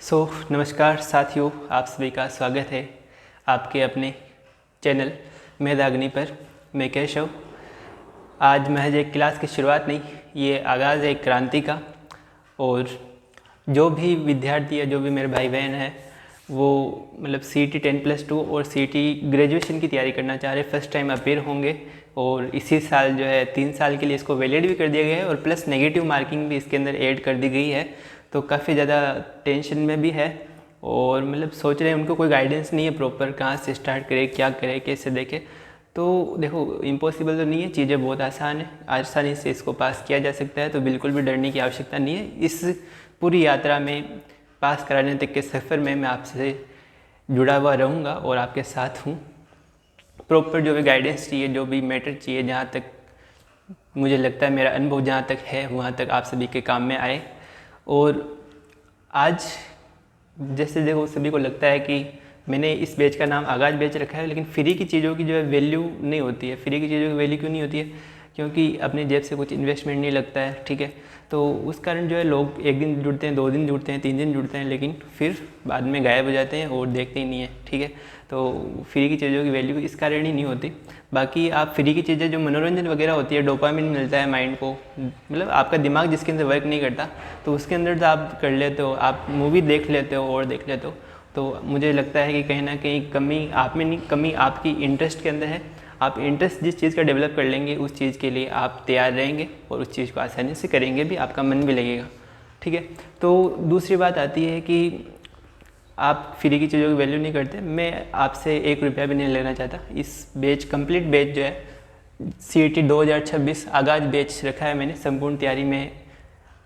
नमस्कार साथियों, आप सभी का स्वागत है आपके अपने चैनल मेधाग्नि पर। मैं केशव। आज महज एक क्लास की शुरुआत नहीं, ये आगाज़ है एक क्रांति का। और जो भी विद्यार्थी है, जो भी मेरे भाई बहन हैं, वो मतलब CET 10+2 और CET ग्रेजुएशन की तैयारी करना चाह रहे, फर्स्ट टाइम अपेयर होंगे। और इसी साल जो है 3 साल के लिए इसको वैलिड भी कर दिया गया है और प्लस नेगेटिव मार्किंग भी इसके अंदर ऐड कर दी गई है। तो काफ़ी ज़्यादा टेंशन में भी है और मतलब सोच रहे हैं, उनको कोई गाइडेंस नहीं है प्रॉपर, कहाँ से स्टार्ट करें, क्या करें, कैसे देखें। तो देखो, इम्पॉसिबल तो नहीं है, चीज़ें बहुत आसान है, आसानी से इसको पास किया जा सकता है। तो बिल्कुल भी डरने की आवश्यकता नहीं है। इस पूरी यात्रा में, पास कराने तक के सफ़र में मैं आपसे जुड़ा हुआ रहूँगा और आपके साथ हूँ। प्रॉपर जो भी गाइडेंस चाहिए, जो भी मैटर चाहिए, जहाँ तक मुझे लगता है, मेरा अनुभव जहाँ तक है, वहाँ तक आप सभी के काम में आए। और आज जैसे देखो, सभी को लगता है कि मैंने इस बैच का नाम आगाज़ बैच रखा है, लेकिन फ्री की चीज़ों की जो है वैल्यू नहीं होती है। फ्री की चीज़ों की वैल्यू क्यों नहीं होती है? क्योंकि अपनी जेब से कुछ इन्वेस्टमेंट नहीं लगता है, ठीक है। तो उस कारण जो है लोग एक दिन जुड़ते हैं, 2 दिन जुड़ते हैं, 3 दिन जुड़ते हैं, लेकिन फिर बाद में गायब हो जाते हैं और देखते ही नहीं है, ठीक है। तो फ्री की चीज़ों की वैल्यू इस कारण ही नहीं होती। बाकी आप फ्री की चीज़ें जो मनोरंजन वगैरह होती है, डोपामिन मिलता है माइंड को, मतलब आपका दिमाग जिसके अंदर वर्क नहीं करता, तो उसके अंदर तो आप कर लेते हो, आप मूवी देख लेते हो और देख लेते हो। तो मुझे लगता है कि कहीं ना कहीं कमी आप में नहीं, कमी आपकी इंटरेस्ट के अंदर है। आप इंटरेस्ट जिस चीज़ का डेवलप कर लेंगे, उस चीज़ के लिए आप तैयार रहेंगे और उस चीज़ को आसानी से करेंगे भी, आपका मन भी लगेगा, ठीक है। तो दूसरी बात आती है कि आप फ्री की चीज़ों की वैल्यू नहीं करते। मैं आपसे 1 रुपया भी नहीं लेना चाहता। इस बैच, कंप्लीट बैच जो है, CET 2026 आगाज़ बैच रखा है मैंने। संपूर्ण तैयारी में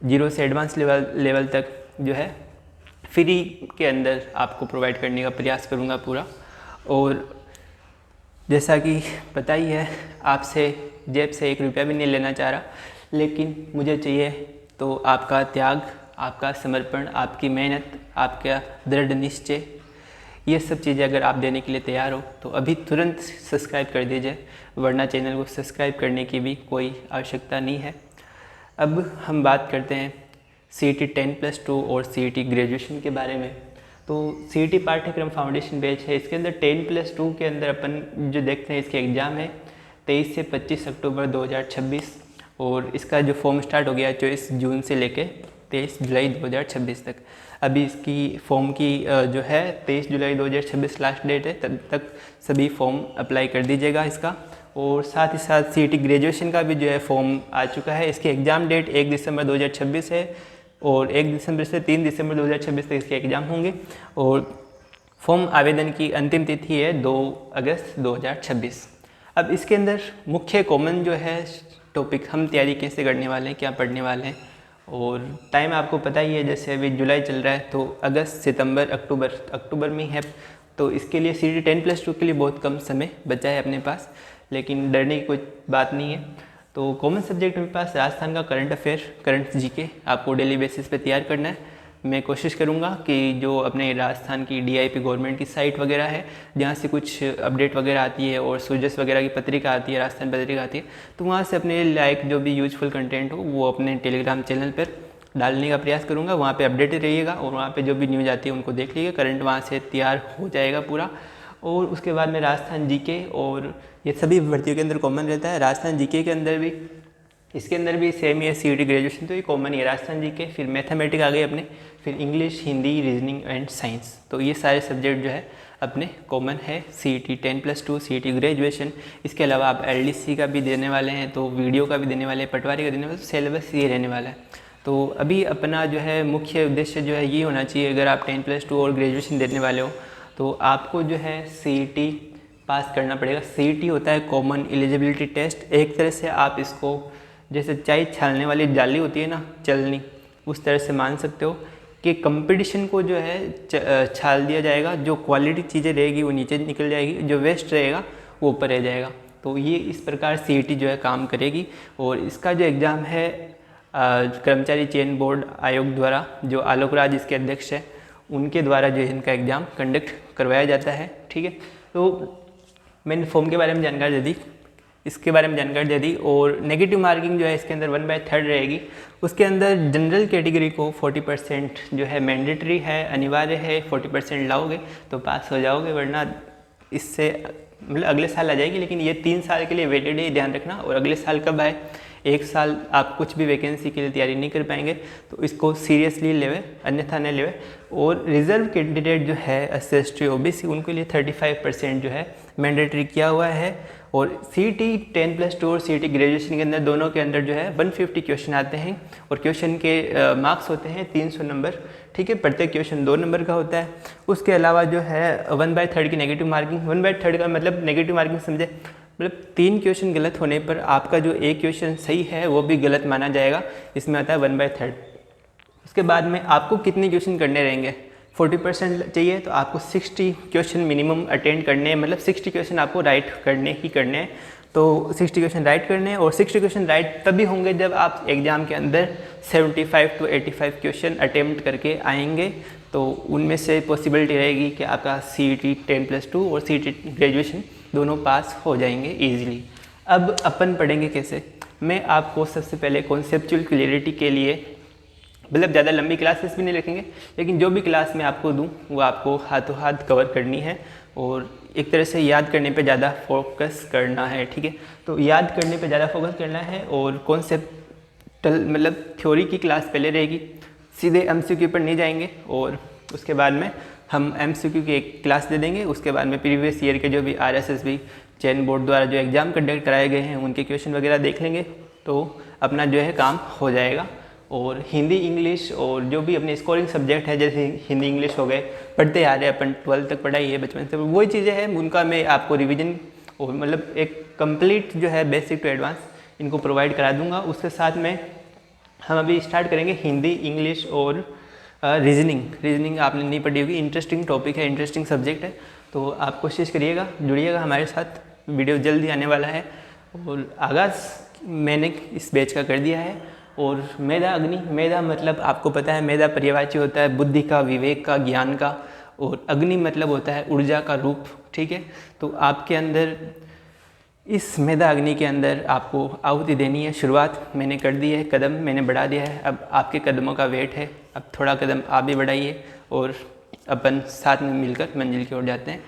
0 से एडवांस लेवल तक जो है फ्री के अंदर आपको प्रोवाइड करने का प्रयास करूँगा पूरा। और जैसा कि पता ही है, आपसे जेब से 1 रुपया भी नहीं लेना चाह रहा, लेकिन मुझे चाहिए तो आपका त्याग, आपका समर्पण, आपकी मेहनत, आपका दृढ़ निश्चय। ये सब चीज़ें अगर आप देने के लिए तैयार हो तो अभी तुरंत सब्सक्राइब कर दीजिए, वरना चैनल को सब्सक्राइब करने की भी कोई आवश्यकता नहीं है। अब हम बात करते हैं CET 10+2 और CET ग्रेजुएशन के बारे में। तो CET पाठ्यक्रम फाउंडेशन बैच है, इसके अंदर 10+2 के अंदर अपन जो देखते हैं, इसके एग्ज़ाम है 23 से 25 अक्टूबर 2026 और इसका जो फॉर्म स्टार्ट हो गया 24 जून से लेके 23 जुलाई 2026 तक। अभी इसकी फॉर्म की जो है 23 जुलाई 2026 लास्ट डेट है, तब तक सभी फॉर्म अप्लाई कर दीजिएगा इसका। और साथ ही साथ CET ग्रेजुएशन का भी जो है फॉर्म आ चुका है। इसकी एग्ज़ाम डेट 1 दिसंबर 2026 है और 1 दिसंबर से 3 दिसंबर 2026 तक इसके एग्ज़ाम होंगे। और फॉर्म आवेदन की अंतिम तिथि है 2 अगस्त 2026। अब इसके अंदर मुख्य कॉमन जो है टॉपिक, हम तैयारी कैसे करने वाले हैं, क्या पढ़ने वाले हैं, और टाइम आपको पता ही है, जैसे अभी जुलाई चल रहा है, तो अगस्त, सितंबर, अक्टूबर में है। तो इसके लिए CET 10+2 के लिए बहुत कम समय बचा है अपने पास, लेकिन डरने की कोई बात नहीं है। तो कॉमन सब्जेक्ट मेरे पास राजस्थान का करंट अफेयर, करंट GK आपको डेली बेसिस पे तैयार करना है। मैं कोशिश करूंगा कि जो अपने राजस्थान की DIP गवर्नमेंट की साइट वगैरह है, जहाँ से कुछ अपडेट वगैरह आती है और सूजस वगैरह की पत्रिका आती है, राजस्थान पत्रिका आती है, तो वहाँ से अपने लायक जो भी यूजफुल कंटेंट हो वो अपने टेलीग्राम चैनल पर डालने का प्रयास करूँगा। वहाँ पे अपडेटेड रहिएगा और वहाँ पे जो भी न्यूज़ आती है उनको देख लीजिए। करंट वहाँ से तैयार हो जाएगा पूरा। और उसके बाद में राजस्थान GK, और ये सभी भर्तियों के अंदर कॉमन रहता है। राजस्थान GK के अंदर भी, इसके अंदर भी सेम ही है, CET ग्रेजुएशन तो ये कॉमन ही है, राजस्थान GK, फिर मैथमेटिक्स आ गई अपने, फिर English, Hindi, reasoning and science. तो ये सारे सब्जेक्ट जो है अपने कॉमन है CET 10+2, CET ग्रेजुएशन। इसके अलावा आप LDC का भी देने वाले हैं, तो वीडियो का भी देने वाले हैं, पटवारी का देने वाले, तो सिलेबस ये रहने वाला है। तो अभी अपना जो है मुख्य उद्देश्य जो है ये होना चाहिए, अगर आप 10+2 और ग्रेजुएशन देने वाले हो तो आपको जो है CET पास करना पड़ेगा। CET होता है कॉमन एलिजिबिलिटी टेस्ट। एक तरह से आप इसको जैसे चाय छालने वाली जाली होती है ना, चलनी, उस तरह से मान सकते हो कि कंपटीशन को जो है छाल दिया जाएगा। जो क्वालिटी चीज़ें रहेगी वो नीचे निकल जाएगी, जो वेस्ट रहेगा वो ऊपर रह जाएगा। तो ये इस प्रकार CET जो है काम करेगी। और इसका जो एग्ज़ाम है कर्मचारी चयन बोर्ड आयोग द्वारा, जो आलोक राज इसके अध्यक्ष है, उनके द्वारा जो है इनका एग्ज़ाम कंडक्ट करवाया जाता है, ठीक है। तो मैंने फॉर्म के बारे में जानकारी दे दी। इसके बारे में जानकारी दे दी। और नेगेटिव मार्किंग जो है इसके अंदर 1/3 रहेगी। उसके अंदर जनरल कैटेगरी को 40% जो है मैंडेटरी है, अनिवार्य है। 40% लाओगे तो पास हो जाओगे, वरना इससे मतलब अगले साल आ जाएगी। लेकिन ये 3 साल के लिए वेटेड है, ध्यान रखना। और अगले साल कब आए, 1 साल आप कुछ भी वैकेंसी के लिए तैयारी नहीं कर पाएंगे, तो इसको सीरियसली लेवे, अन्यथा न लेवे। और रिजर्व कैंडिडेट जो है SC ST OBC उनके लिए 35% जो है मैंडेटरी किया हुआ है। और CET 10+2 और CET ग्रेजुएशन के अंदर दोनों के अंदर जो है 150 क्वेश्चन आते हैं। और क्वेश्चन के मार्क्स होते हैं 300 नंबर, ठीक है। प्रत्येक क्वेश्चन 2 नंबर का होता है। उसके अलावा जो है 1/3 की नेगेटिव मार्किंग। 1/3 का मतलब नेगेटिव मार्किंग समझे, मतलब 3 क्वेश्चन गलत होने पर आपका जो एक क्वेश्चन सही है वो भी गलत माना जाएगा। इसमें आता है 1/3। उसके बाद में आपको कितने क्वेश्चन करने रहेंगे, 40% चाहिए तो आपको 60 क्वेश्चन मिनिमम अटेंड करने हैं। मतलब 60 क्वेश्चन आपको राइट करने ही करने हैं। तो 60 क्वेश्चन राइट करने हैं। और 60 क्वेश्चन राइट तभी होंगे जब आप एग्ज़ाम के अंदर 75 to 85 क्वेश्चन अटेम्प्ट करके आएंगे। तो उनमें से पॉसिबिलिटी रहेगी कि आपका CET 10+2 और CET ग्रेजुएशन दोनों पास हो जाएंगे ईजिली। अब अपन पढ़ेंगे कैसे। मैं आपको सबसे पहले कॉन्सेप्चुअल क्लियरिटी के लिए, मतलब ज़्यादा लंबी क्लासेस भी नहीं लिखेंगे, लेकिन जो भी क्लास मैं आपको दूं वो आपको हाथों हाथ कवर करनी है। और एक तरह से याद करने पे ज़्यादा फोकस करना है, ठीक है। तो याद करने पे ज़्यादा फोकस करना है। और कॉन्सेप्टल मतलब थ्योरी की क्लास पहले रहेगी, सीधे MCQ पर नहीं जाएंगे। और उसके बाद में हम MCQ की एक क्लास दे देंगे। उसके बाद में प्रीवियस ईयर के जो भी RSSB चयन बोर्ड द्वारा जो एग्ज़ाम कंडक्ट कराए गए हैं उनके क्वेश्चन वगैरह देख लेंगे, तो अपना जो है काम हो जाएगा। और हिंदी इंग्लिश और जो भी अपने स्कोरिंग सब्जेक्ट है, जैसे हिंदी इंग्लिश हो गए, पढ़ते आ रहे हैं अपन, 12th तक पढ़ाई है बचपन से, वही चीज़ें हैं उनका मैं आपको रिवीजन और मतलब एक कंप्लीट जो है बेसिक टू एडवांस इनको प्रोवाइड करा दूंगा। उसके साथ में हम अभी स्टार्ट करेंगे हिंदी इंग्लिश और रीजनिंग आपने नहीं पढ़ी होगी, इंटरेस्टिंग टॉपिक है, इंटरेस्टिंग सब्जेक्ट है। तो आप कोशिश करिएगा, जुड़िएगा हमारे साथ, वीडियो जल्दी आने वाला है। और आगाज़ मैंने इस बैच का कर दिया है। और मेधा अग्नि, मेधा मतलब आपको पता है, मेधा पर्यायवाची होता है बुद्धि का, विवेक का, ज्ञान का। और अग्नि मतलब होता है ऊर्जा का रूप, ठीक है। तो आपके अंदर इस मेधा अग्नि के अंदर आपको आहुति देनी है। शुरुआत मैंने कर दी है, कदम मैंने बढ़ा दिया है, अब आपके कदमों का वेट है। अब थोड़ा कदम आप भी बढ़ाइए और अपन साथ में मिलकर मंजिल की ओर जाते हैं।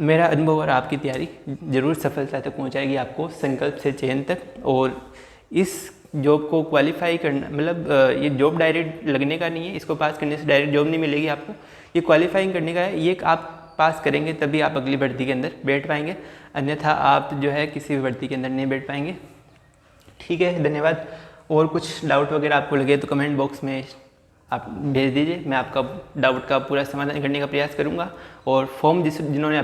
मेरा अनुभव और आपकी तैयारी ज़रूर सफलता तक पहुंचाएगी आपको, संकल्प से चयन तक। और इस जॉब को क्वालिफाई करना मतलब ये जॉब डायरेक्ट लगने का नहीं है, इसको पास करने से डायरेक्ट जॉब नहीं मिलेगी आपको, ये क्वालिफाइंग करने का है। ये आप पास करेंगे तभी आप अगली भर्ती के अंदर बैठ पाएंगे, अन्यथा आप जो है किसी भी भर्ती के अंदर नहीं बैठ पाएंगे, ठीक है। धन्यवाद। और कुछ डाउट वगैरह आपको लगे तो कमेंट बॉक्स में आप भेज दीजिए, मैं आपका डाउट का पूरा समाधान करने का प्रयास करूंगा। और फॉर्म जिन्होंने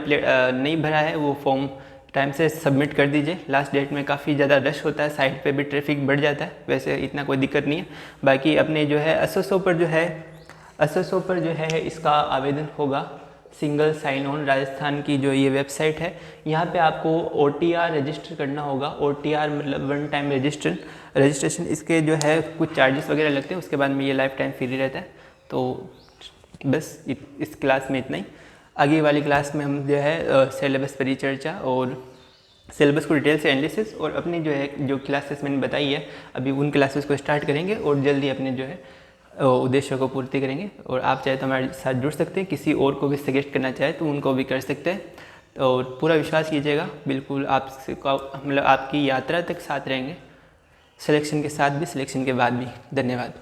नहीं भरा है वो फॉर्म टाइम से सबमिट कर दीजिए। लास्ट डेट में काफ़ी ज़्यादा रश होता है, साइट पे भी ट्रैफिक बढ़ जाता है, वैसे इतना कोई दिक्कत नहीं है। बाकी अपने जो है SSO पर जो है इसका आवेदन होगा सिंगल साइन ऑन राजस्थान की जो ये वेबसाइट है, यहाँ पे आपको OTR रजिस्टर करना होगा। OTR मतलब वन टाइम रजिस्ट्रेशन। इसके जो है कुछ चार्जेस वगैरह लगते हैं, उसके बाद में ये लाइफ टाइम फ्री रहता है। तो बस इस क्लास में इतना ही। आगे वाली क्लास में हम जो है सिलेबस परिचर्चा और सिलेबस को डिटेल से एनालिसिस और अपनी जो है जो क्लासेस मैंने बताई है अभी उन क्लासेस को स्टार्ट करेंगे और जल्दी अपने जो है उद्देश्यों को पूर्ति करेंगे। और आप चाहे तो हमारे साथ जुड़ सकते हैं, किसी और को भी सजेस्ट करना चाहे तो उनको भी कर सकते हैं। और पूरा विश्वास कीजिएगा, बिल्कुल आपसे मतलब आपकी यात्रा तक साथ रहेंगे, सिलेक्शन के साथ भी, सिलेक्शन के बाद भी। धन्यवाद।